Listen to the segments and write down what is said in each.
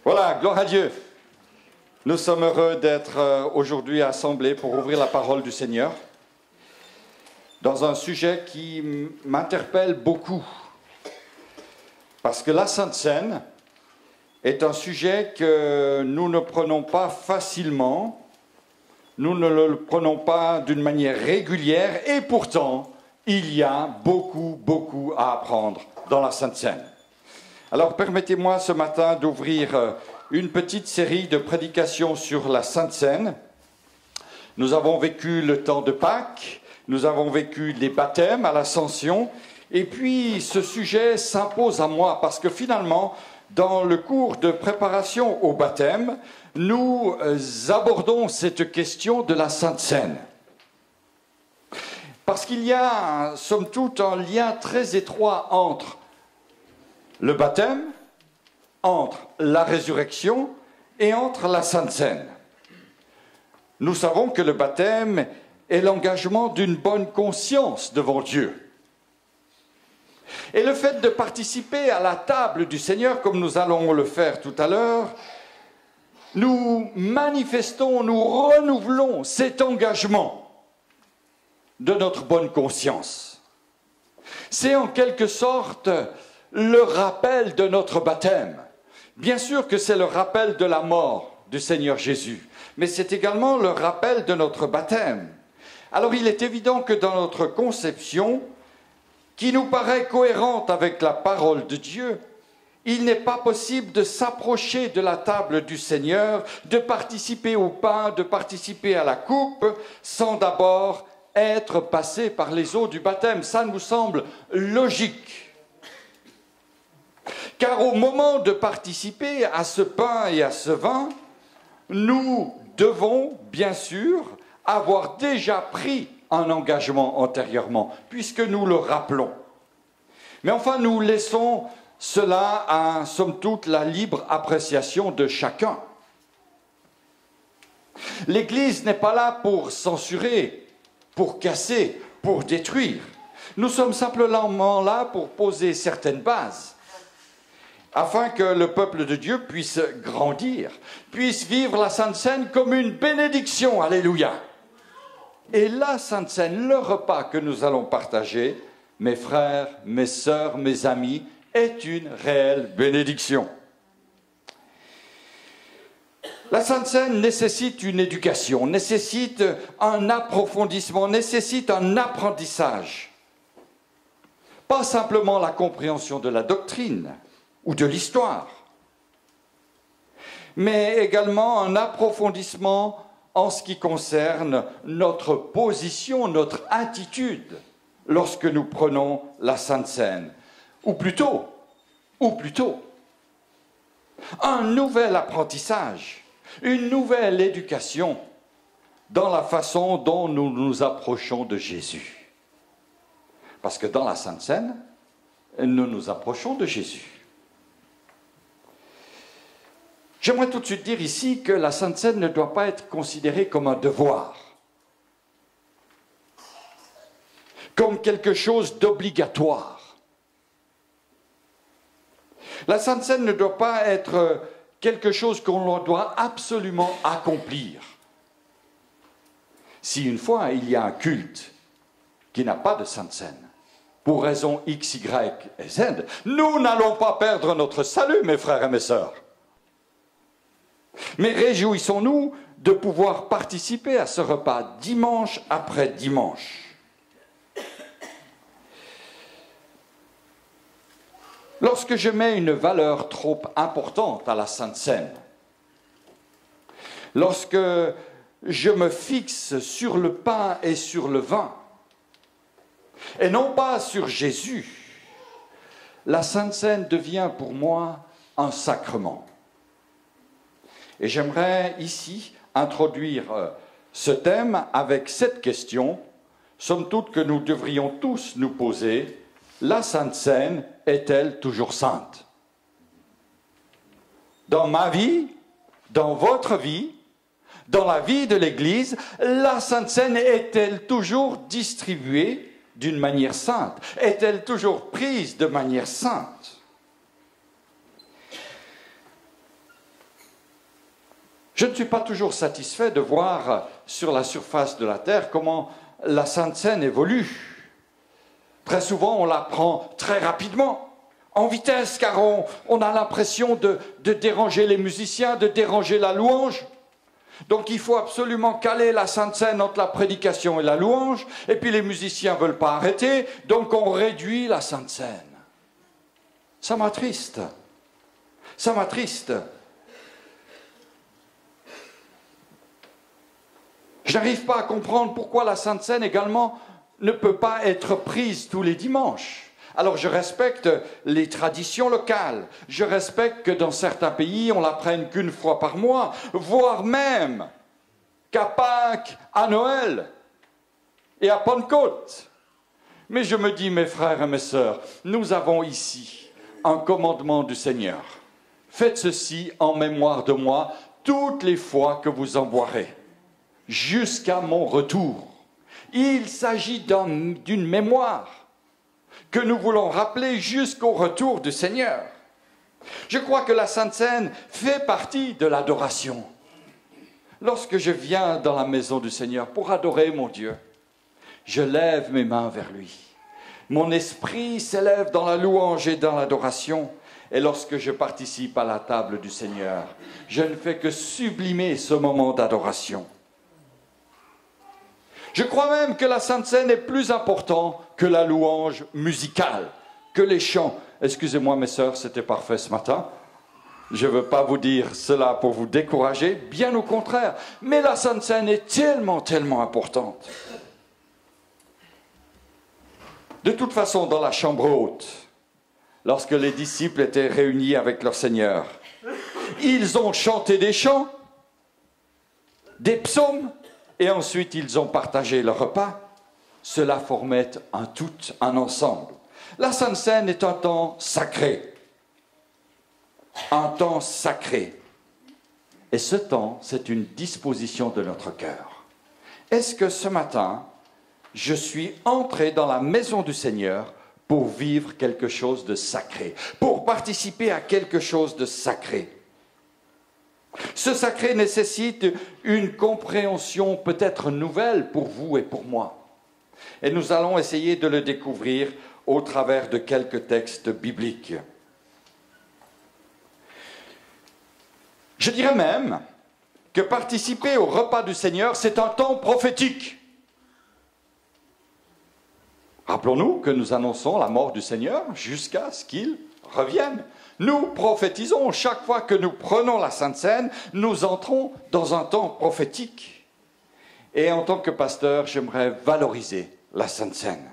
Voilà, gloire à Dieu. Nous sommes heureux d'être aujourd'hui assemblés pour ouvrir la parole du Seigneur dans un sujet qui m'interpelle beaucoup. Parce que la Sainte Seine est un sujet que nous ne prenons pas facilement, nous ne le prenons pas d'une manière régulière, et pourtant, il y a beaucoup à apprendre dans la Sainte Seine. Alors permettez-moi ce matin d'ouvrir une petite série de prédications sur la Sainte Seine. Nous avons vécu le temps de Pâques, nous avons vécu les baptêmes à l'Ascension, et puis ce sujet s'impose à moi parce que finalement, dans le cours de préparation au baptême, nous abordons cette question de la Sainte Seine. Parce qu'il y a, somme toute, un lien très étroit entre le baptême, entre la résurrection et entre la Sainte Seine. Nous savons que le baptême est l'engagement d'une bonne conscience devant Dieu. Et le fait de participer à la table du Seigneur, comme nous allons le faire tout à l'heure, nous manifestons, nous renouvelons cet engagement de notre bonne conscience. C'est en quelque sorte le rappel de notre baptême. Bien sûr que c'est le rappel de la mort du Seigneur Jésus, mais c'est également le rappel de notre baptême. Alors il est évident que dans notre conception, qui nous paraît cohérente avec la parole de Dieu, il n'est pas possible de s'approcher de la table du Seigneur, de participer au pain, de participer à la coupe, sans d'abord être passé par les eaux du baptême. Ça nous semble logique. Car au moment de participer à ce pain et à ce vin, nous devons, bien sûr, avoir déjà pris un engagement antérieurement, puisque nous le rappelons. Mais enfin, nous laissons cela à, somme toute, la libre appréciation de chacun. L'Église n'est pas là pour censurer, pour casser, pour détruire. Nous sommes simplement là pour poser certaines bases, afin que le peuple de Dieu puisse grandir, puisse vivre la Sainte Seine comme une bénédiction. Alléluia. Et la Sainte Seine, le repas que nous allons partager, mes frères, mes sœurs, mes amis, est une réelle bénédiction. La Sainte Seine nécessite une éducation, nécessite un approfondissement, nécessite un apprentissage. Pas simplement la compréhension de la doctrine ou de l'histoire, mais également un approfondissement en ce qui concerne notre position, notre attitude lorsque nous prenons la Sainte Seine. Ou plutôt, un nouvel apprentissage, une nouvelle éducation dans la façon dont nous nous approchons de Jésus. Parce que dans la Sainte Seine, nous nous approchons de Jésus. J'aimerais tout de suite dire ici que la Sainte Seine ne doit pas être considérée comme un devoir, comme quelque chose d'obligatoire. La Sainte Seine ne doit pas être quelque chose qu'on doit absolument accomplir. Si une fois il y a un culte qui n'a pas de Sainte Seine, pour raison X, Y et Z, nous n'allons pas perdre notre salut, mes frères et mes sœurs. Mais réjouissons-nous de pouvoir participer à ce repas dimanche après dimanche. Lorsque je mets une valeur trop importante à la Sainte Seine, lorsque je me fixe sur le pain et sur le vin, et non pas sur Jésus, la Sainte Seine devient pour moi un sacrement. Et j'aimerais ici introduire ce thème avec cette question, somme toute que nous devrions tous nous poser: la Sainte Seine est-elle toujours sainte? Dans ma vie, dans votre vie, dans la vie de l'Église, la Sainte Seine est-elle toujours distribuée d'une manière sainte? Est-elle toujours prise de manière sainte? Je ne suis pas toujours satisfait de voir sur la surface de la Terre comment la Sainte Seine évolue. Très souvent, on la prend très rapidement, en vitesse, car on a l'impression de déranger les musiciens, de déranger la louange. Donc il faut absolument caler la Sainte Seine entre la prédication et la louange, et puis les musiciens ne veulent pas arrêter, donc on réduit la Sainte Seine. Ça m'attriste. Ça m'attriste. Je n'arrive pas à comprendre pourquoi la Sainte Seine également ne peut pas être prise tous les dimanches. Alors je respecte les traditions locales, je respecte que dans certains pays on la prenne qu'une fois par mois, voire même qu'à Pâques, à Noël et à Pentecôte. Mais je me dis, mes frères et mes sœurs, nous avons ici un commandement du Seigneur. Faites ceci en mémoire de moi toutes les fois que vous en boirez, jusqu'à mon retour. Il s'agit d'une mémoire que nous voulons rappeler jusqu'au retour du Seigneur. Je crois que la Sainte Seine fait partie de l'adoration. Lorsque je viens dans la maison du Seigneur pour adorer mon Dieu, je lève mes mains vers lui. Mon esprit s'élève dans la louange et dans l'adoration. Et lorsque je participe à la table du Seigneur, je ne fais que sublimer ce moment d'adoration. Je crois même que la Sainte Seine est plus importante que la louange musicale, que les chants. Excusez-moi mes sœurs, c'était parfait ce matin. Je ne veux pas vous dire cela pour vous décourager, bien au contraire. Mais la Sainte Seine est tellement, tellement importante. De toute façon, dans la chambre haute, lorsque les disciples étaient réunis avec leur Seigneur, ils ont chanté des chants, des psaumes, et ensuite ils ont partagé leur repas. Cela formait un tout, un ensemble. La Sainte Seine est un temps sacré. Un temps sacré. Et ce temps, c'est une disposition de notre cœur. Est-ce que ce matin, je suis entré dans la maison du Seigneur pour vivre quelque chose de sacré, pour participer à quelque chose de sacré? Ce sacré nécessite une compréhension peut-être nouvelle pour vous et pour moi. Et nous allons essayer de le découvrir au travers de quelques textes bibliques. Je dirais même que participer au repas du Seigneur, c'est un temps prophétique. Rappelons-nous que nous annonçons la mort du Seigneur jusqu'à ce qu'il revienne. Nous prophétisons chaque fois que nous prenons la Sainte Seine, nous entrons dans un temps prophétique. Et en tant que pasteur, j'aimerais valoriser la Sainte Seine.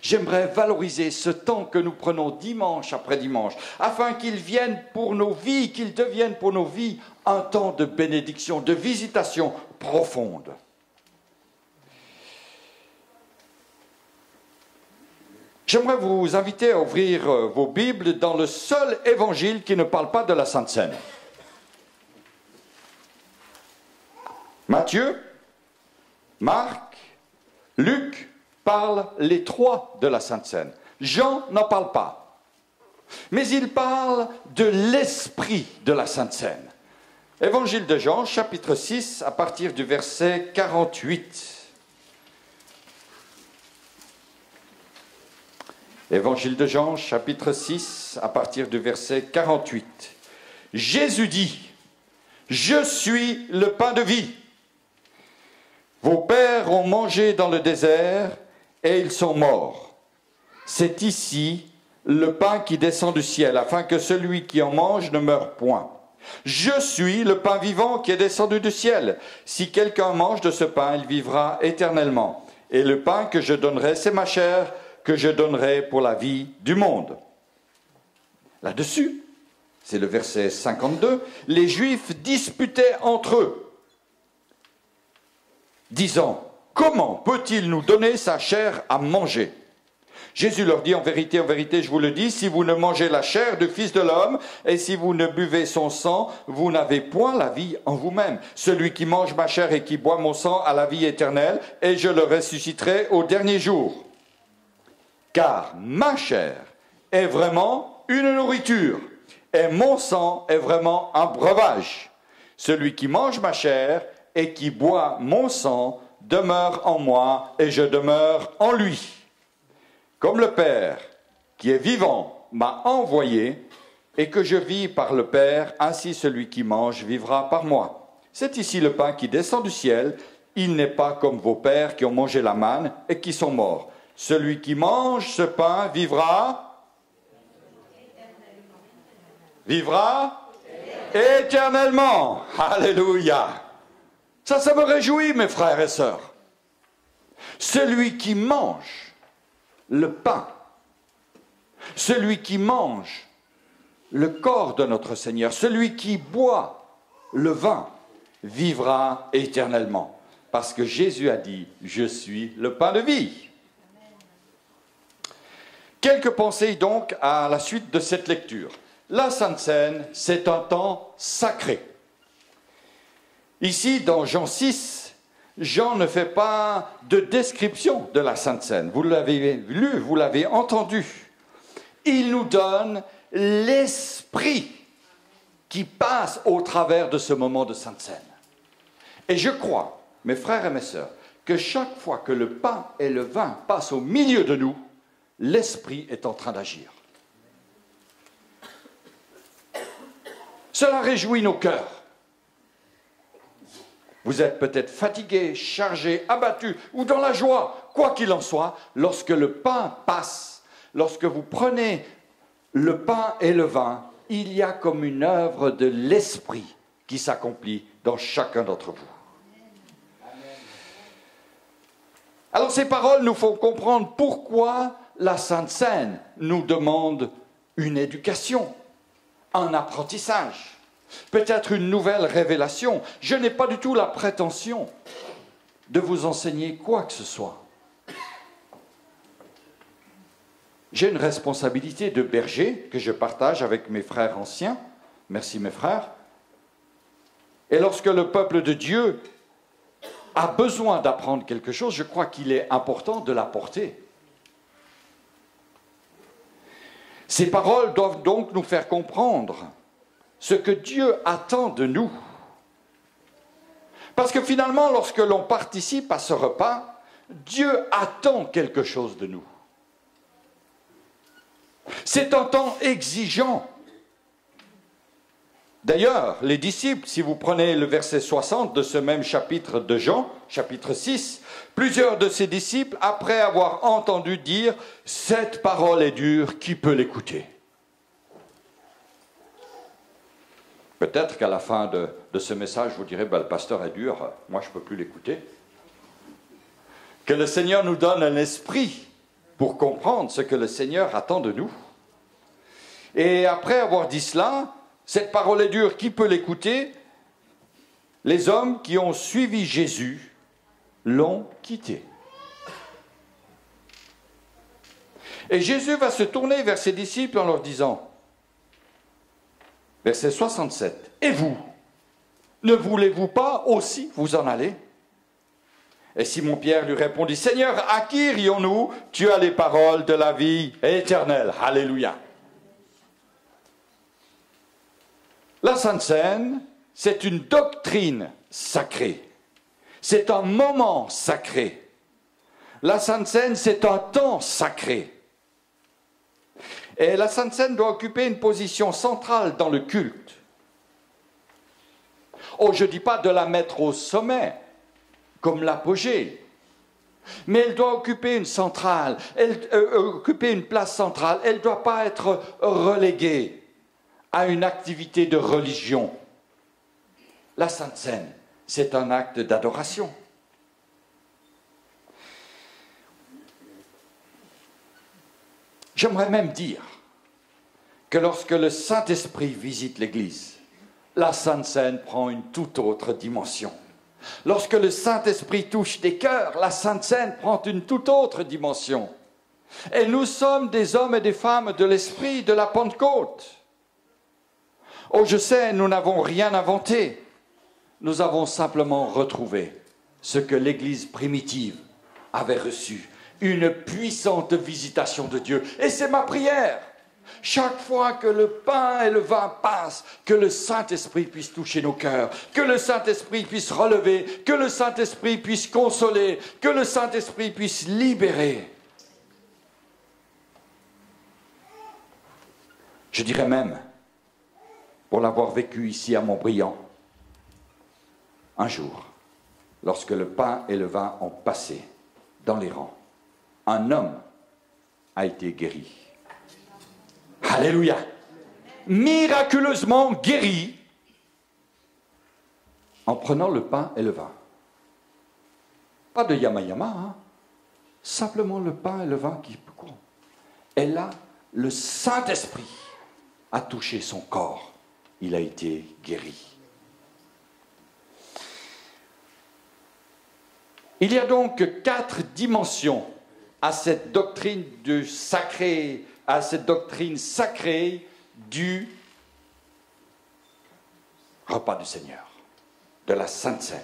J'aimerais valoriser ce temps que nous prenons dimanche après dimanche, afin qu'il vienne pour nos vies, qu'il devienne pour nos vies un temps de bénédiction, de visitation profonde. J'aimerais vous inviter à ouvrir vos Bibles dans le seul évangile qui ne parle pas de la Sainte Seine. Matthieu, Marc, Luc parlent les trois de la Sainte Seine. Jean n'en parle pas. Mais il parle de l'esprit de la Sainte Seine. Évangile de Jean, chapitre 6, à partir du verset 48. Évangile de Jean, chapitre 6, à partir du verset 48. Jésus dit, « Je suis le pain de vie. Vos pères ont mangé dans le désert et ils sont morts. C'est ici le pain qui descend du ciel, afin que celui qui en mange ne meure point. Je suis le pain vivant qui est descendu du ciel. Si quelqu'un mange de ce pain, il vivra éternellement. Et le pain que je donnerai, c'est ma chair, que je donnerai pour la vie du monde. » Là-dessus, c'est le verset 52, les Juifs disputaient entre eux, disant, « Comment peut-il nous donner sa chair à manger ?» Jésus leur dit, en vérité, je vous le dis, si vous ne mangez la chair du Fils de l'homme et si vous ne buvez son sang, vous n'avez point la vie en vous-même. Celui qui mange ma chair et qui boit mon sang a la vie éternelle, et je le ressusciterai au dernier jour. Car ma chair est vraiment une nourriture, et mon sang est vraiment un breuvage. Celui qui mange ma chair et qui boit mon sang demeure en moi et je demeure en lui. Comme le Père, qui est vivant, m'a envoyé et que je vis par le Père, ainsi celui qui mange vivra par moi. C'est ici le pain qui descend du ciel. Il n'est pas comme vos pères qui ont mangé la manne et qui sont morts. Celui qui mange ce pain vivra éternellement. Alléluia. Ça me réjouit, mes frères et sœurs. Celui qui mange le pain, celui qui mange le corps de notre Seigneur, celui qui boit le vin, vivra éternellement. Parce que Jésus a dit, je suis le pain de vie. Quelques pensées donc à la suite de cette lecture. La Sainte Seine, c'est un temps sacré. Ici, dans Jean 6, Jean ne fait pas de description de la Sainte Seine. Vous l'avez lu, vous l'avez entendu. Il nous donne l'esprit qui passe au travers de ce moment de Sainte Seine. Et je crois, mes frères et mes sœurs, que chaque fois que le pain et le vin passent au milieu de nous, l'esprit est en train d'agir. Cela réjouit nos cœurs. Vous êtes peut-être fatigués, chargés, abattus ou dans la joie, quoi qu'il en soit, lorsque le pain passe, lorsque vous prenez le pain et le vin, il y a comme une œuvre de l'esprit qui s'accomplit dans chacun d'entre vous. Alors ces paroles nous font comprendre pourquoi la Sainte Seine nous demande une éducation, un apprentissage, peut-être une nouvelle révélation. Je n'ai pas du tout la prétention de vous enseigner quoi que ce soit. J'ai une responsabilité de berger que je partage avec mes frères anciens. Merci mes frères. Et lorsque le peuple de Dieu a besoin d'apprendre quelque chose, je crois qu'il est important de l'apporter. Ces paroles doivent donc nous faire comprendre ce que Dieu attend de nous. Parce que finalement, lorsque l'on participe à ce repas, Dieu attend quelque chose de nous. C'est un temps exigeant. D'ailleurs, les disciples, si vous prenez le verset 60 de ce même chapitre de Jean, chapitre 6, plusieurs de ses disciples, après avoir entendu dire « Cette parole est dure, qui peut l'écouter ?» Peut-être qu'à la fin de ce message, vous direz ben, « Le pasteur est dur, moi je ne peux plus l'écouter. » Que le Seigneur nous donne un esprit pour comprendre ce que le Seigneur attend de nous. Et après avoir dit cela, cette parole est dure, qui peut l'écouter? Les hommes qui ont suivi Jésus l'ont quitté. Et Jésus va se tourner vers ses disciples en leur disant, verset 67, « Et vous, ne voulez-vous pas aussi vous en aller ?» Et Simon-Pierre lui répondit, « Seigneur, à qui irions-nous? Tu as les paroles de la vie éternelle. » Alléluia. La Sainte Seine, c'est une doctrine sacrée. C'est un moment sacré. La Sainte Seine, c'est un temps sacré. Et la Sainte Seine doit occuper une position centrale dans le culte. Oh, je ne dis pas de la mettre au sommet, comme l'apogée, mais elle doit occuper une centrale, occuper une place centrale. Elle ne doit pas être reléguée à une activité de religion. La Sainte Seine, c'est un acte d'adoration. J'aimerais même dire que lorsque le Saint-Esprit visite l'Église, la Sainte Seine prend une toute autre dimension. Lorsque le Saint-Esprit touche des cœurs, la Sainte Seine prend une toute autre dimension. Et nous sommes des hommes et des femmes de l'Esprit de la Pentecôte. Oh, je sais, nous n'avons rien inventé. Nous avons simplement retrouvé ce que l'Église primitive avait reçu. Une puissante visitation de Dieu. Et c'est ma prière. chaque fois que le pain et le vin passent, que le Saint-Esprit puisse toucher nos cœurs, que le Saint-Esprit puisse relever, que le Saint-Esprit puisse consoler, que le Saint-Esprit puisse libérer. Je dirais même, pour l'avoir vécu ici à Montbriand, un jour, lorsque le pain et le vin ont passé dans les rangs, un homme a été guéri. Alléluia! Miraculeusement guéri en prenant le pain et le vin. Pas de yama-yama, hein? Simplement le pain et le vin qui courent. Et là, le Saint-Esprit a touché son corps. Il a été guéri. Il y a donc 4 dimensions à cette doctrine du sacré, à cette doctrine sacrée du repas du Seigneur, de la Sainte Seine.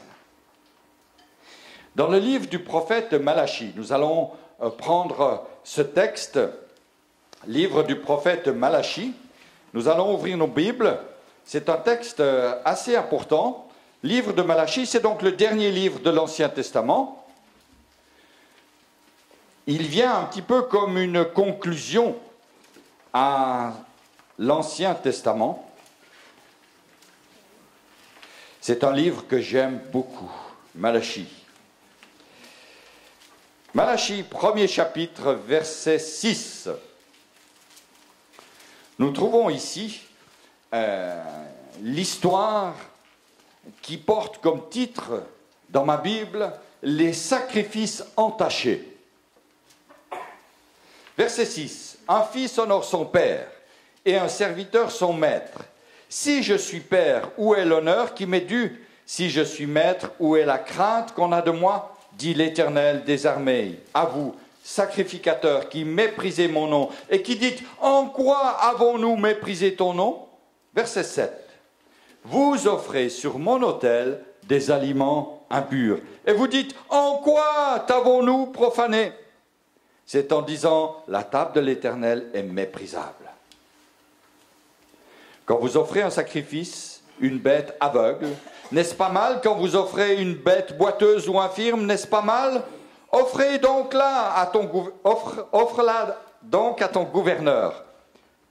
Dans le livre du prophète Malachie, nous allons prendre ce texte, livre du prophète Malachie. Nous allons ouvrir nos Bibles. C'est un texte assez important. Livre de Malachie, c'est donc le dernier livre de l'Ancien Testament. Il vient un petit peu comme une conclusion à l'Ancien Testament. C'est un livre que j'aime beaucoup, Malachie. Malachie, premier chapitre, verset 6. Nous trouvons ici l'histoire qui porte comme titre dans ma Bible « Les sacrifices entachés ». Verset 6. « Un fils honore son père et un serviteur son maître. Si je suis père, où est l'honneur qui m'est dû? Si je suis maître, où est la crainte qu'on a de moi? Dit l'Éternel des armées. À vous, sacrificateurs qui méprisez mon nom et qui dites « En quoi avons-nous méprisé ton nom ?» Verset 7. « Vous offrez sur mon autel des aliments impurs. Et vous dites « En quoi t'avons-nous profané ?» C'est en disant « La table de l'Éternel est méprisable. » Quand vous offrez un sacrifice, une bête aveugle, n'est-ce pas mal? Quand vous offrez une bête boiteuse ou infirme, n'est-ce pas mal? Offre-la donc à ton gouverneur.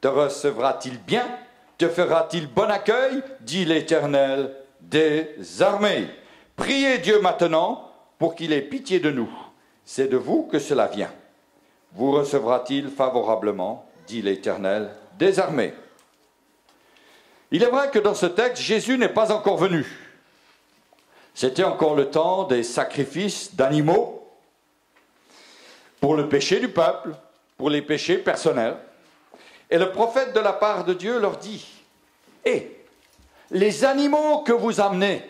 Te recevra-t-il bien? Te fera-t-il bon accueil? Dit l'Éternel des armées. Priez Dieu maintenant pour qu'il ait pitié de nous. C'est de vous que cela vient. Vous recevra-t-il favorablement? Dit l'Éternel des armées. Il est vrai que dans ce texte, Jésus n'est pas encore venu. C'était encore le temps des sacrifices d'animaux pour le péché du peuple, pour les péchés personnels. Et le prophète de la part de Dieu leur dit « Et les animaux que vous amenez,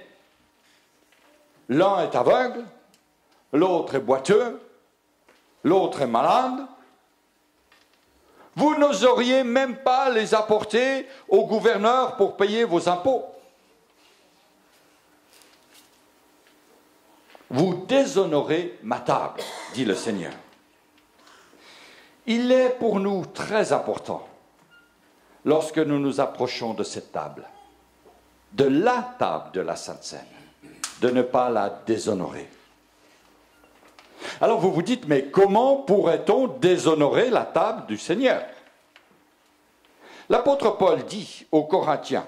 l'un est aveugle, l'autre est boiteux, l'autre est malade. Vous n'oseriez même pas les apporter au gouverneur pour payer vos impôts. Vous déshonorez ma table, dit le Seigneur. » Il est pour nous très important, lorsque nous nous approchons de cette table, de la table de la Sainte Seine, de ne pas la déshonorer. Alors vous vous dites, mais comment pourrait-on déshonorer la table du Seigneur? L'apôtre Paul dit aux Corinthiens,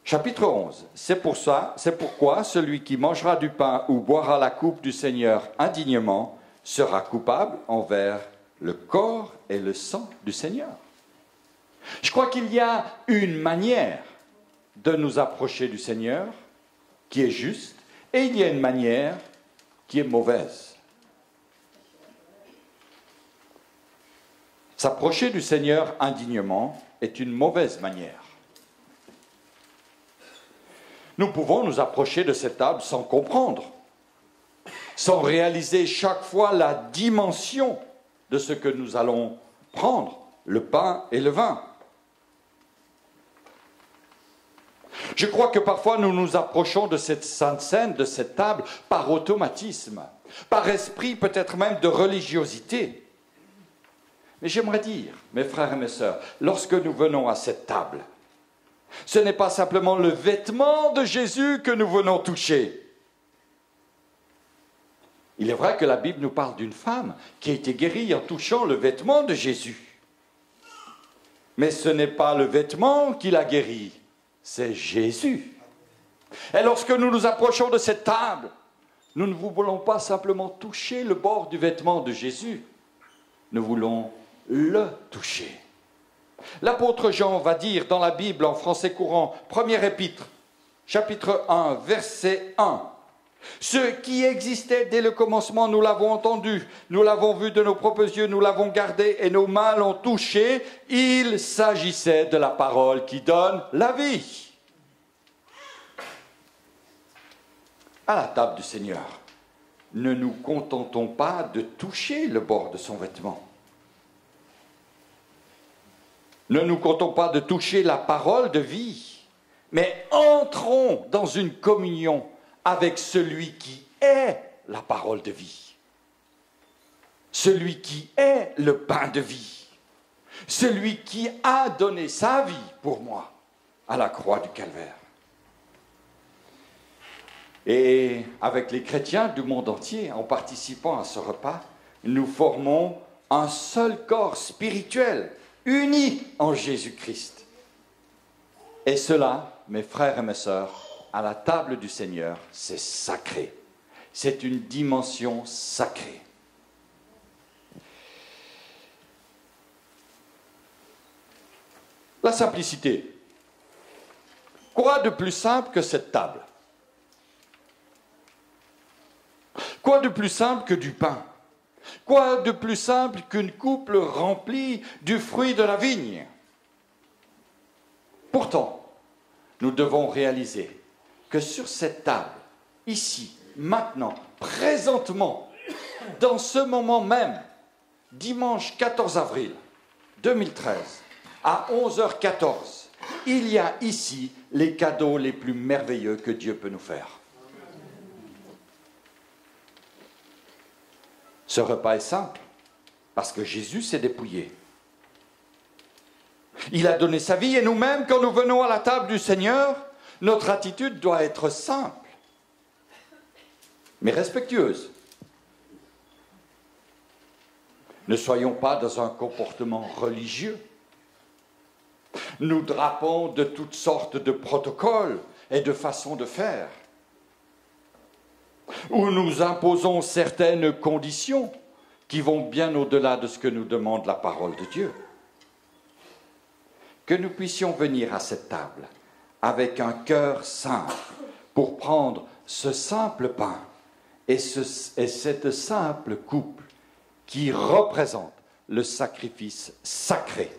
chapitre 11, c'est pourquoi celui qui mangera du pain ou boira la coupe du Seigneur indignement sera coupable envers le corps et le sang du Seigneur. Je crois qu'il y a une manière de nous approcher du Seigneur qui est juste, et il y a une manière qui est mauvaise. S'approcher du Seigneur indignement est une mauvaise manière. Nous pouvons nous approcher de cette table sans comprendre, sans réaliser chaque fois la dimension de ce que nous allons prendre, le pain et le vin. Je crois que parfois nous nous approchons de cette sainte scène, de cette table, par automatisme, par esprit peut-être même de religiosité. Mais j'aimerais dire, mes frères et mes sœurs, lorsque nous venons à cette table, ce n'est pas simplement le vêtement de Jésus que nous venons toucher. Il est vrai que la Bible nous parle d'une femme qui a été guérie en touchant le vêtement de Jésus. Mais ce n'est pas le vêtement qui l'a guérie, c'est Jésus. Et lorsque nous nous approchons de cette table, nous ne voulons pas simplement toucher le bord du vêtement de Jésus, nous voulons le toucher. L'apôtre Jean va dire dans la Bible en français courant, premier épître, chapitre 1, verset 1, « Ce qui existait dès le commencement, nous l'avons entendu, nous l'avons vu de nos propres yeux, nous l'avons gardé et nos mains l'ont touché. Il s'agissait de la parole qui donne la vie. » À la table du Seigneur, ne nous contentons pas de toucher le bord de son vêtement. Ne nous contentons pas de toucher la parole de vie, mais entrons dans une communion avec celui qui est la parole de vie, celui qui est le pain de vie, celui qui a donné sa vie pour moi à la croix du Calvaire. Et avec les chrétiens du monde entier, en participant à ce repas, nous formons un seul corps spirituel, uni en Jésus-Christ. Et cela, mes frères et mes sœurs, à la table du Seigneur, c'est sacré. C'est une dimension sacrée. La simplicité. Quoi de plus simple que cette table? Quoi de plus simple que du pain? Quoi de plus simple qu'une coupe remplie du fruit de la vigne? Pourtant, nous devons réaliser que sur cette table, ici, maintenant, présentement, dans ce moment même, dimanche 14 avril 2013, à 11h14, il y a ici les cadeaux les plus merveilleux que Dieu peut nous faire. Ce repas est simple, parce que Jésus s'est dépouillé. Il a donné sa vie, et nous-mêmes, quand nous venons à la table du Seigneur, notre attitude doit être simple, mais respectueuse. Ne soyons pas dans un comportement religieux. Nous drapons de toutes sortes de protocoles et de façons de faire, où nous imposons certaines conditions qui vont bien au-delà de ce que nous demande la parole de Dieu. Que nous puissions venir à cette table avec un cœur simple pour prendre ce simple pain et cette simple coupe qui représente le sacrifice sacré,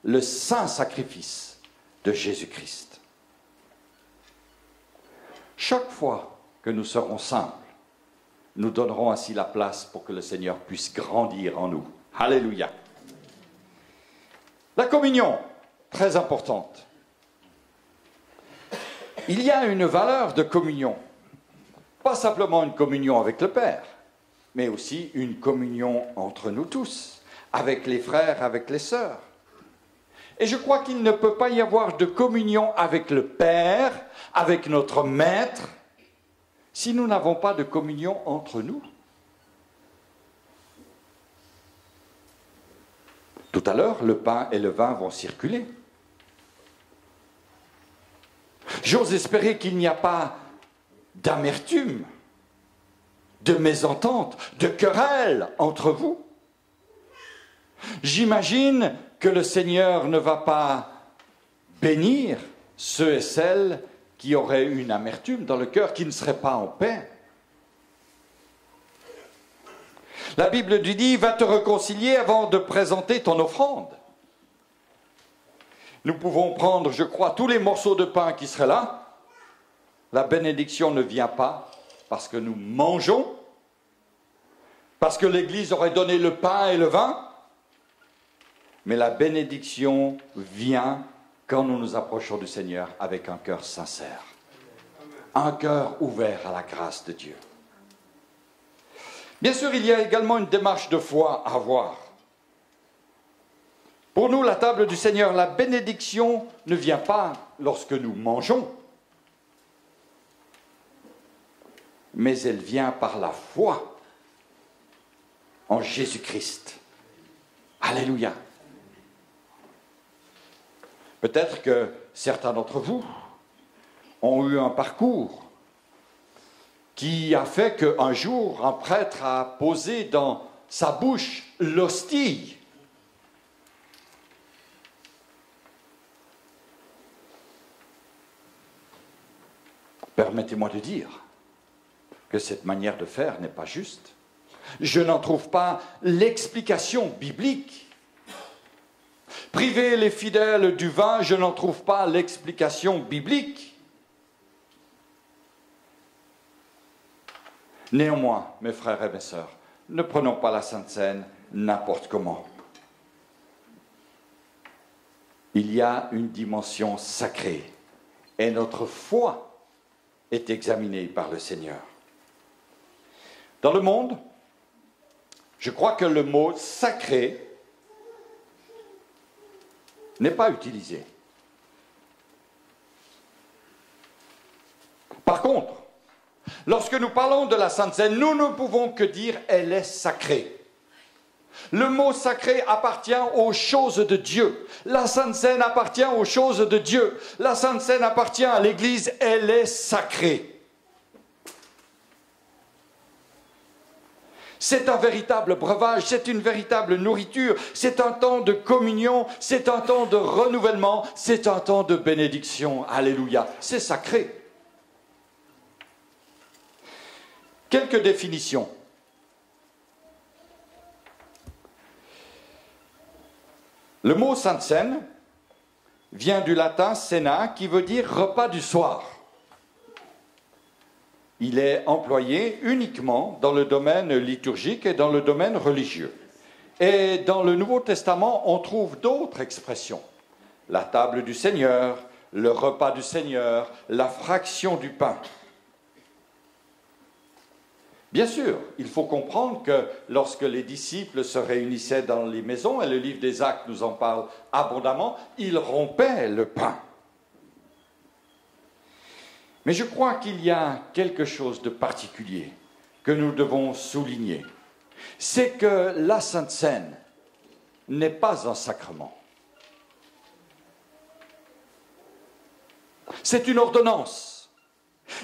le saint sacrifice de Jésus-Christ. Chaque fois que nous serons simples, nous donnerons ainsi la place pour que le Seigneur puisse grandir en nous. Alléluia. La communion, très importante. Il y a une valeur de communion. Pas simplement une communion avec le Père, mais aussi une communion entre nous tous, avec les frères, avec les sœurs. Et je crois qu'il ne peut pas y avoir de communion avec le Père, avec notre Maître, si nous n'avons pas de communion entre nous. Tout à l'heure, le pain et le vin vont circuler. J'ose espérer qu'il n'y a pas d'amertume, de mésentente, de querelle entre vous. J'imagine que le Seigneur ne va pas bénir ceux et celles qui auraient une amertume dans le cœur, qui ne seraient pas en paix. La Bible lui dit, va te réconcilier avant de présenter ton offrande. Nous pouvons prendre, je crois, tous les morceaux de pain qui seraient là. La bénédiction ne vient pas parce que nous mangeons, parce que l'Église aurait donné le pain et le vin, mais la bénédiction vient quand nous nous approchons du Seigneur avec un cœur sincère, un cœur ouvert à la grâce de Dieu. Bien sûr, il y a également une démarche de foi à avoir. Pour nous, la table du Seigneur, la bénédiction ne vient pas lorsque nous mangeons, mais elle vient par la foi en Jésus-Christ. Alléluia. Peut-être que certains d'entre vous ont eu un parcours qui a fait qu'un jour, un prêtre a posé dans sa bouche l'hostie. Permettez-moi de dire que cette manière de faire n'est pas juste. Je n'en trouve pas l'explication biblique. Priver les fidèles du vin, je n'en trouve pas l'explication biblique. Néanmoins, mes frères et mes sœurs, ne prenons pas la Sainte Seine n'importe comment. Il y a une dimension sacrée et notre foi est examinée par le Seigneur. Dans le monde, je crois que le mot sacré n'est pas utilisé. Par contre, lorsque nous parlons de la Sainte Seine, nous ne pouvons que dire elle est sacrée. Le mot sacré appartient aux choses de Dieu. La Sainte Seine appartient aux choses de Dieu. La Sainte Seine appartient à l'Église, elle est sacrée. C'est un véritable breuvage, c'est une véritable nourriture, c'est un temps de communion, c'est un temps de renouvellement, c'est un temps de bénédiction. Alléluia, c'est sacré. Quelques définitions. Le mot Sainte Seine vient du latin cena qui veut dire repas du soir. Il est employé uniquement dans le domaine liturgique et dans le domaine religieux. Et dans le Nouveau Testament, on trouve d'autres expressions. La table du Seigneur, le repas du Seigneur, la fraction du pain. Bien sûr, il faut comprendre que lorsque les disciples se réunissaient dans les maisons, et le livre des Actes nous en parle abondamment, ils rompaient le pain. Mais je crois qu'il y a quelque chose de particulier que nous devons souligner. C'est que la Sainte Seine n'est pas un sacrement. C'est une ordonnance.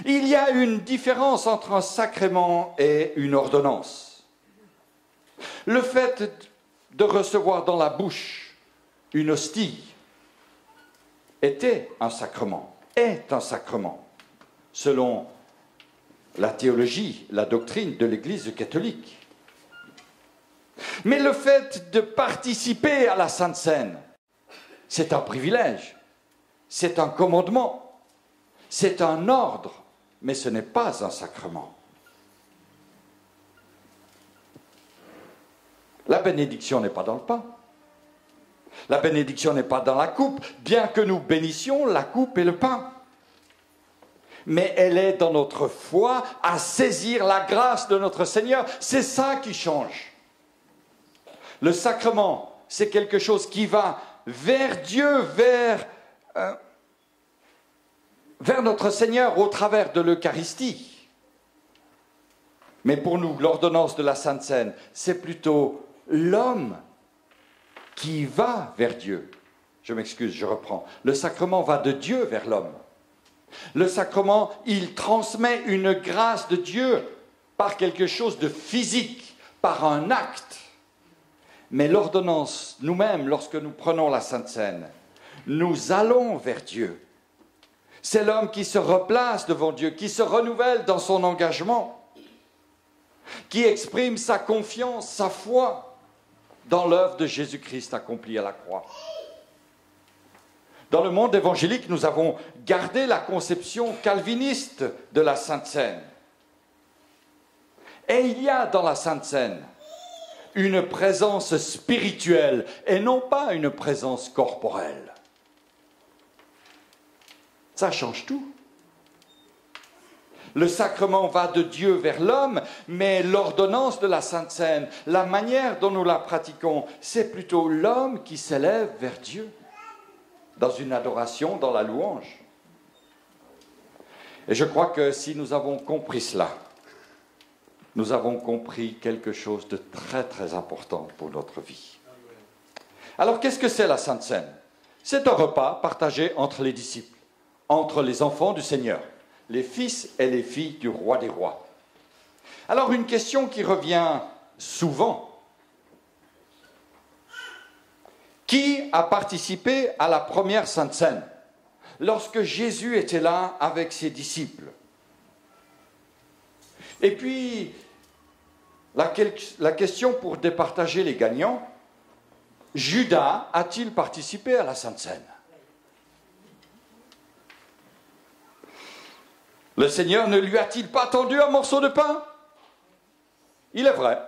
Il y a une différence entre un sacrement et une ordonnance. Le fait de recevoir dans la bouche une hostie était un sacrement, est un sacrement, selon la théologie, la doctrine de l'Église catholique. Mais le fait de participer à la Sainte Seine, c'est un privilège, c'est un commandement. C'est un ordre, mais ce n'est pas un sacrement. La bénédiction n'est pas dans le pain. La bénédiction n'est pas dans la coupe, bien que nous bénissions la coupe et le pain. Mais elle est dans notre foi à saisir la grâce de notre Seigneur. C'est ça qui change. Le sacrement, c'est quelque chose qui va vers Dieu, vers notre Seigneur au travers de l'Eucharistie. Mais pour nous, l'ordonnance de la Sainte Seine, c'est plutôt l'homme qui va vers Dieu. Je m'excuse, je reprends. Le sacrement va de Dieu vers l'homme. Le sacrement, il transmet une grâce de Dieu par quelque chose de physique, par un acte. Mais l'ordonnance, nous-mêmes, lorsque nous prenons la Sainte Seine, nous allons vers Dieu. C'est l'homme qui se replace devant Dieu, qui se renouvelle dans son engagement, qui exprime sa confiance, sa foi dans l'œuvre de Jésus-Christ accomplie à la croix. Dans le monde évangélique, nous avons gardé la conception calviniste de la Sainte Seine. Et il y a dans la Sainte Seine une présence spirituelle et non pas une présence corporelle. Ça change tout. Le sacrement va de Dieu vers l'homme, mais l'ordonnance de la Sainte Seine, la manière dont nous la pratiquons, c'est plutôt l'homme qui s'élève vers Dieu, dans une adoration, dans la louange. Et je crois que si nous avons compris cela, nous avons compris quelque chose de très très important pour notre vie. Alors qu'est-ce que c'est la Sainte Seine? C'est un repas partagé entre les disciples, entre les enfants du Seigneur, les fils et les filles du roi des rois. Alors une question qui revient souvent. Qui a participé à la première Sainte Seine, lorsque Jésus était là avec ses disciples? Et puis, la question pour départager les gagnants, Judas a-t-il participé à la Sainte Seine? Le Seigneur ne lui a-t-il pas tendu un morceau de pain? Il est vrai.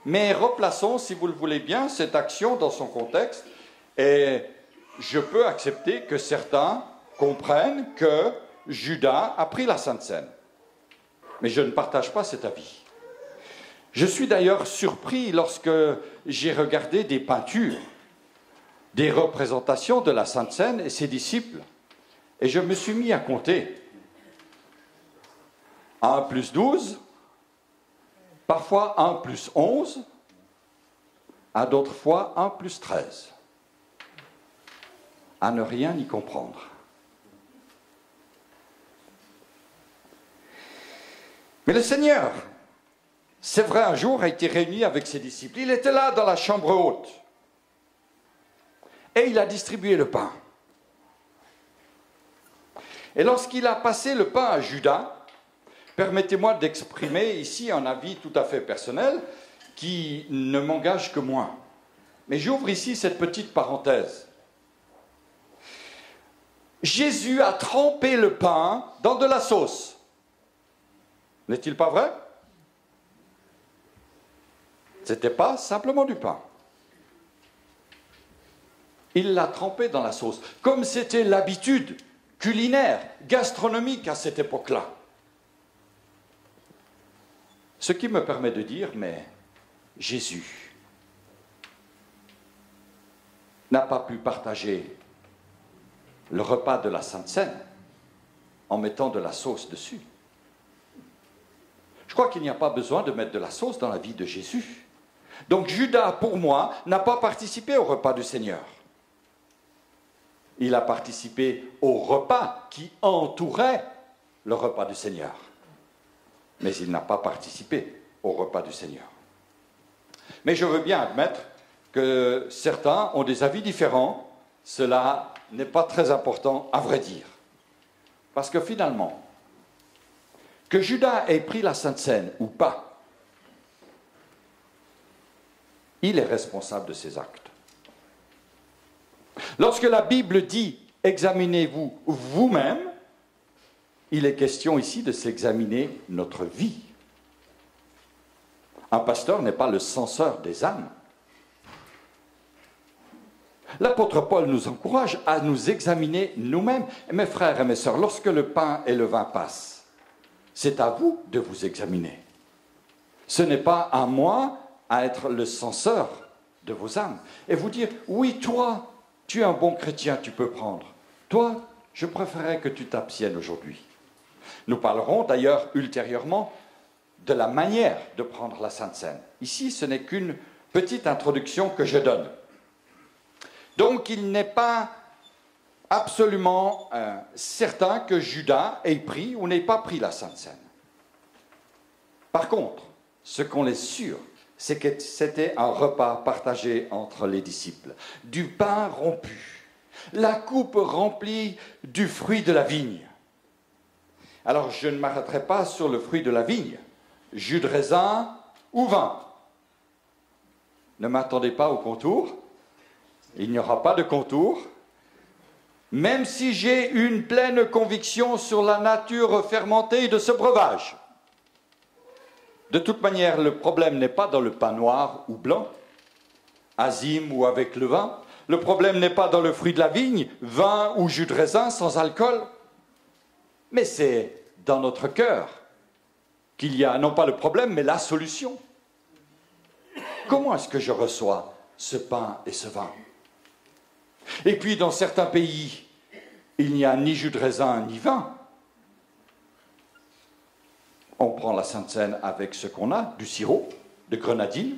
Mais replaçons, si vous le voulez bien, cette action dans son contexte, et je peux accepter que certains comprennent que Judas a pris la Sainte Seine. Mais je ne partage pas cet avis. Je suis d'ailleurs surpris lorsque j'ai regardé des peintures, des représentations de la Sainte Seine et ses disciples, et je me suis mis à compter. 1 plus 12, parfois 1 plus 11, à d'autres fois 1 plus 13, à ne rien y comprendre. Mais le Seigneur, c'est vrai, un jour a été réuni avec ses disciples. Il était là dans la chambre haute. Et il a distribué le pain. Et lorsqu'il a passé le pain à Judas, permettez-moi d'exprimer ici un avis tout à fait personnel qui ne m'engage que moi. Mais j'ouvre ici cette petite parenthèse. Jésus a trempé le pain dans de la sauce. N'est-il pas vrai? Ce n'était pas simplement du pain. Il l'a trempé dans la sauce, comme c'était l'habitude culinaire, gastronomique à cette époque-là. Ce qui me permet de dire, mais Jésus n'a pas pu partager le repas de la Sainte Seine en mettant de la sauce dessus. Je crois qu'il n'y a pas besoin de mettre de la sauce dans la vie de Jésus. Donc Judas, pour moi, n'a pas participé au repas du Seigneur. Il a participé au repas qui entourait le repas du Seigneur. Mais il n'a pas participé au repas du Seigneur. Mais je veux bien admettre que certains ont des avis différents. Cela n'est pas très important, à vrai dire. Parce que finalement, que Judas ait pris la Sainte Seine ou pas, il est responsable de ses actes. Lorsque la Bible dit « examinez-vous vous-même », il est question ici de s'examiner notre vie. Un pasteur n'est pas le censeur des âmes. L'apôtre Paul nous encourage à nous examiner nous-mêmes. Mes frères et mes sœurs, lorsque le pain et le vin passent, c'est à vous de vous examiner. Ce n'est pas à moi à être le censeur de vos âmes. Et vous dire, oui, toi, tu es un bon chrétien, tu peux prendre. Toi, je préférerais que tu t'abstiennes aujourd'hui. Nous parlerons d'ailleurs ultérieurement de la manière de prendre la Sainte Seine. Ici, ce n'est qu'une petite introduction que je donne. Donc, il n'est pas absolument certain que Judas ait pris ou n'ait pas pris la Sainte Seine. Par contre, ce qu'on est sûr, c'est que c'était un repas partagé entre les disciples. Du pain rompu, la coupe remplie du fruit de la vigne. Alors, je ne m'arrêterai pas sur le fruit de la vigne, jus de raisin ou vin. Ne m'attendez pas au contour, il n'y aura pas de contour, même si j'ai une pleine conviction sur la nature fermentée de ce breuvage. De toute manière, le problème n'est pas dans le pain noir ou blanc, azime ou avec le vin. Le problème n'est pas dans le fruit de la vigne, vin ou jus de raisin sans alcool. Mais c'est dans notre cœur qu'il y a non pas le problème, mais la solution. Comment est-ce que je reçois ce pain et ce vin? Et puis, dans certains pays, il n'y a ni jus de raisin ni vin. On prend la Sainte Seine avec ce qu'on a, du sirop, de grenadine.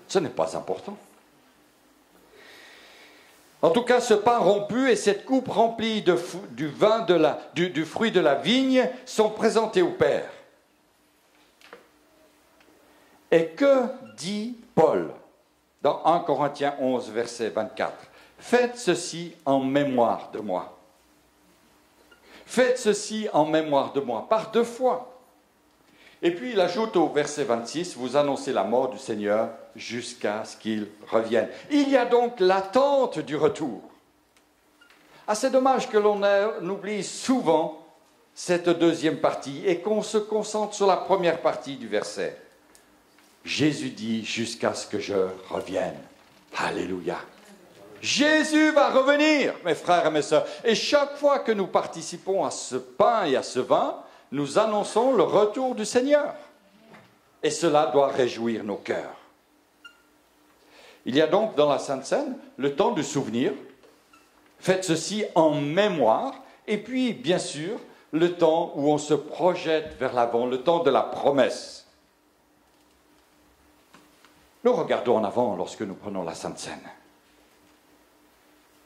Ce n'est pas important. En tout cas, ce pain rompu et cette coupe remplie du vin du fruit de la vigne sont présentés au Père. Et que dit Paul dans 1 Corinthiens 11, verset 24? Faites ceci en mémoire de moi. Faites ceci en mémoire de moi, par 2 fois. Et puis il ajoute au verset 26, vous annoncez la mort du Seigneur jusqu'à ce qu'il revienne. Il y a donc l'attente du retour. Ah, c'est dommage que l'on oublie souvent cette deuxième partie et qu'on se concentre sur la première partie du verset. Jésus dit jusqu'à ce que je revienne. Alléluia. Jésus va revenir, mes frères et mes sœurs. Et chaque fois que nous participons à ce pain et à ce vin, nous annonçons le retour du Seigneur. Et cela doit réjouir nos cœurs. Il y a donc dans la Sainte Seine le temps du souvenir. Faites ceci en mémoire. Et puis, bien sûr, le temps où on se projette vers l'avant, le temps de la promesse. Nous regardons en avant lorsque nous prenons la Sainte Seine.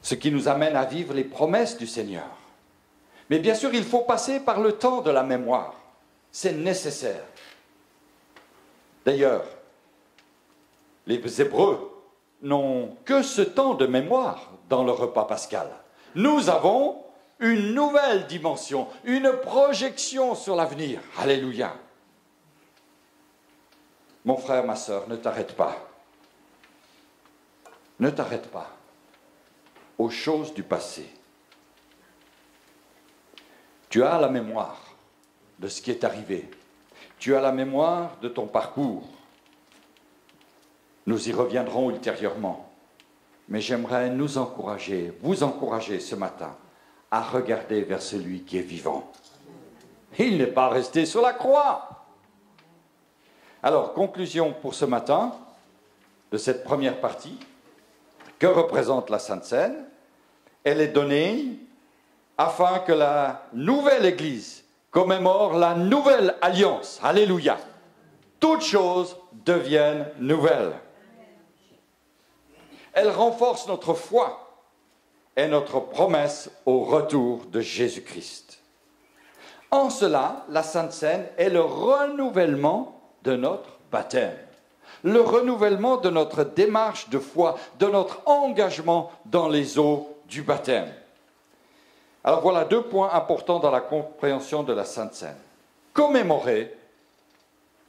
Ce qui nous amène à vivre les promesses du Seigneur. Mais bien sûr, il faut passer par le temps de la mémoire. C'est nécessaire. D'ailleurs, les Hébreux n'ont que ce temps de mémoire dans le repas pascal. Nous avons une nouvelle dimension, une projection sur l'avenir. Alléluia. Mon frère, ma sœur, ne t'arrête pas. Ne t'arrête pas aux choses du passé. Tu as la mémoire de ce qui est arrivé. Tu as la mémoire de ton parcours. Nous y reviendrons ultérieurement. Mais j'aimerais nous encourager, vous encourager ce matin à regarder vers celui qui est vivant. Il n'est pas resté sur la croix. Alors, conclusion pour ce matin de cette première partie. Que représente la Sainte Seine? Elle est donnée afin que la nouvelle Église commémore la nouvelle alliance. Alléluia. Toutes choses deviennent nouvelles. Elle renforce notre foi et notre promesse au retour de Jésus-Christ. En cela, la Sainte Seine est le renouvellement de notre baptême, le renouvellement de notre démarche de foi, de notre engagement dans les eaux du baptême. Alors voilà 2 points importants dans la compréhension de la Sainte Seine. Commémorer,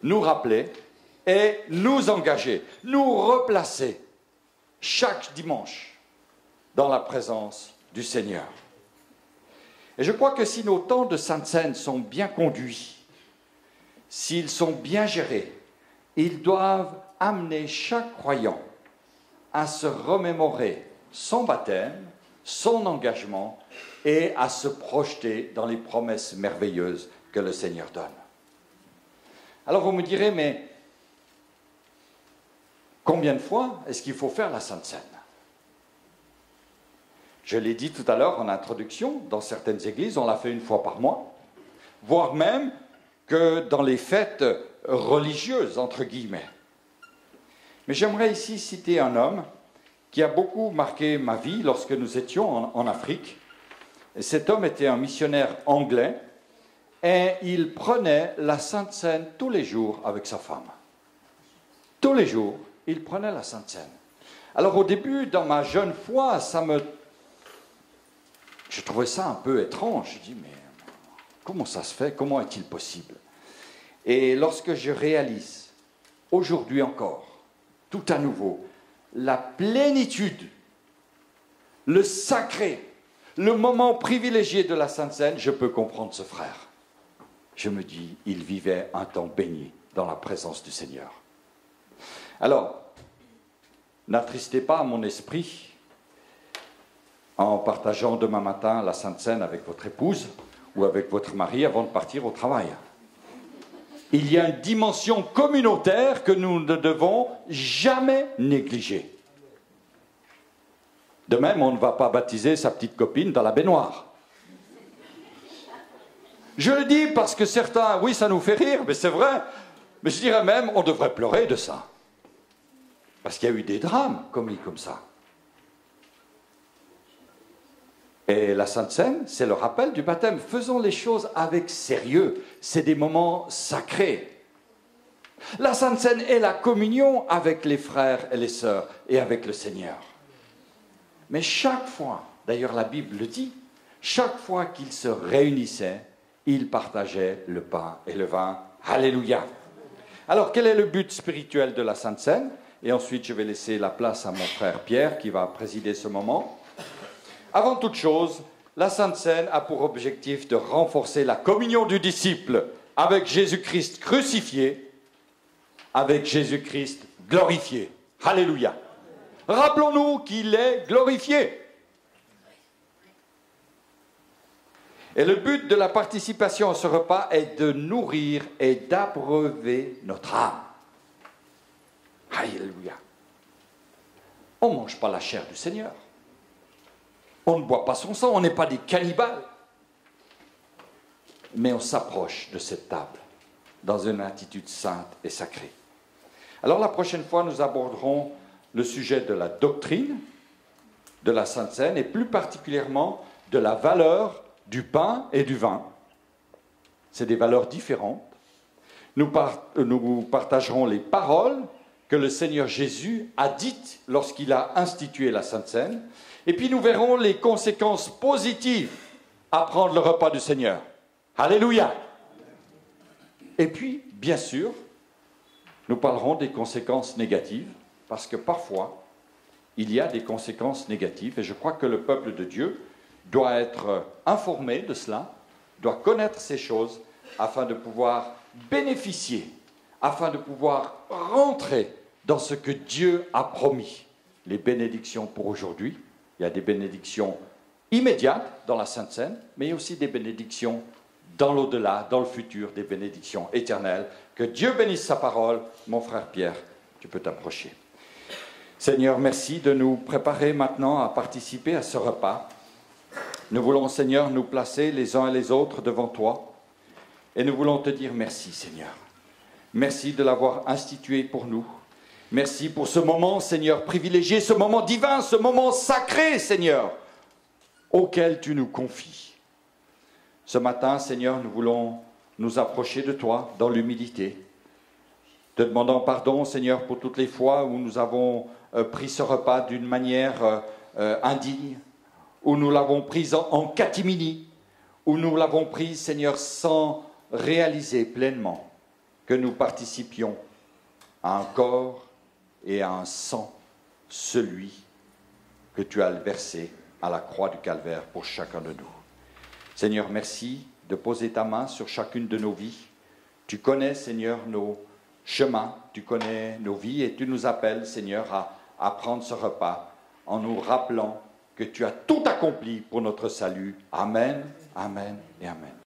nous rappeler et nous engager, nous replacer chaque dimanche dans la présence du Seigneur. Et je crois que si nos temps de Sainte Seine sont bien conduits, s'ils sont bien gérés, ils doivent amener chaque croyant à se remémorer son baptême, son engagement et à se projeter dans les promesses merveilleuses que le Seigneur donne. Alors vous me direz, mais combien de fois est-ce qu'il faut faire la Sainte Seine? Je l'ai dit tout à l'heure en introduction, dans certaines églises, on l'a fait 1 fois par mois, voire même que dans les fêtes religieuses, entre guillemets. Mais j'aimerais ici citer un homme qui a beaucoup marqué ma vie lorsque nous étions en Afrique. Et cet homme était un missionnaire anglais et il prenait la Sainte Seine tous les jours avec sa femme. Tous les jours, il prenait la Sainte Seine. Alors au début, dans ma jeune foi, je trouvais ça un peu étrange. Je dis, mais comment ça se fait? Comment est-il possible? Et lorsque je réalise, aujourd'hui encore, tout à nouveau, la plénitude, le sacré, le moment privilégié de la Sainte Seine, je peux comprendre ce frère. Je me dis, il vivait un temps béni dans la présence du Seigneur. Alors, n'attristez pas mon esprit en partageant demain matin la Sainte Seine avec votre épouse ou avec votre mari avant de partir au travail. Il y a une dimension communautaire que nous ne devons jamais négliger. De même, on ne va pas baptiser sa petite copine dans la baignoire. Je le dis parce que certains, oui, ça nous fait rire, mais c'est vrai. Mais je dirais même, on devrait pleurer de ça. Parce qu'il y a eu des drames commis comme ça. Et la Sainte Seine, c'est le rappel du baptême. Faisons les choses avec sérieux. C'est des moments sacrés. La Sainte Seine est la communion avec les frères et les sœurs et avec le Seigneur. Mais chaque fois, d'ailleurs la Bible le dit, chaque fois qu'ils se réunissaient, ils partageaient le pain et le vin. Alléluia. Alors, quel est le but spirituel de la Sainte Seine? Et ensuite, je vais laisser la place à mon frère Pierre qui va présider ce moment. Avant toute chose, la Sainte Seine a pour objectif de renforcer la communion du disciple avec Jésus-Christ crucifié, avec Jésus-Christ glorifié. Alléluia. Rappelons-nous qu'il est glorifié. Et le but de la participation à ce repas est de nourrir et d'abreuver notre âme. Alléluia. On ne mange pas la chair du Seigneur. On ne boit pas son sang, on n'est pas des cannibales. Mais on s'approche de cette table dans une attitude sainte et sacrée. Alors la prochaine fois, nous aborderons le sujet de la doctrine de la Sainte Seine et plus particulièrement de la valeur du pain et du vin. C'est des valeurs différentes. Nous partagerons les paroles que le Seigneur Jésus a dites lorsqu'il a institué la Sainte Seine. Et puis nous verrons les conséquences positives à prendre le repas du Seigneur. Alléluia. Et puis, bien sûr, nous parlerons des conséquences négatives, parce que parfois, il y a des conséquences négatives, et je crois que le peuple de Dieu doit être informé de cela, doit connaître ces choses, afin de pouvoir bénéficier, afin de pouvoir rentrer dans ce que Dieu a promis. Les bénédictions pour aujourd'hui. Il y a des bénédictions immédiates dans la Sainte Seine, mais il y a aussi des bénédictions dans l'au-delà, dans le futur, des bénédictions éternelles. Que Dieu bénisse sa parole. Mon frère Pierre, tu peux t'approcher. Seigneur, merci de nous préparer maintenant à participer à ce repas. Nous voulons, Seigneur, nous placer les uns et les autres devant toi. Et nous voulons te dire merci, Seigneur. Merci de l'avoir institué pour nous. Merci pour ce moment, Seigneur, privilégié, ce moment divin, ce moment sacré, Seigneur, auquel tu nous confies. Ce matin, Seigneur, nous voulons nous approcher de toi dans l'humilité, te demandant pardon, Seigneur, pour toutes les fois où nous avons pris ce repas d'une manière indigne, où nous l'avons pris en catimini, où nous l'avons pris, Seigneur, sans réaliser pleinement que nous participions à un corps et à un sang, celui que tu as versé à la croix du calvaire pour chacun de nous. Seigneur, merci de poser ta main sur chacune de nos vies. Tu connais, Seigneur, nos chemins, tu connais nos vies et tu nous appelles, Seigneur, à prendre ce repas en nous rappelant que tu as tout accompli pour notre salut. Amen, amen et amen.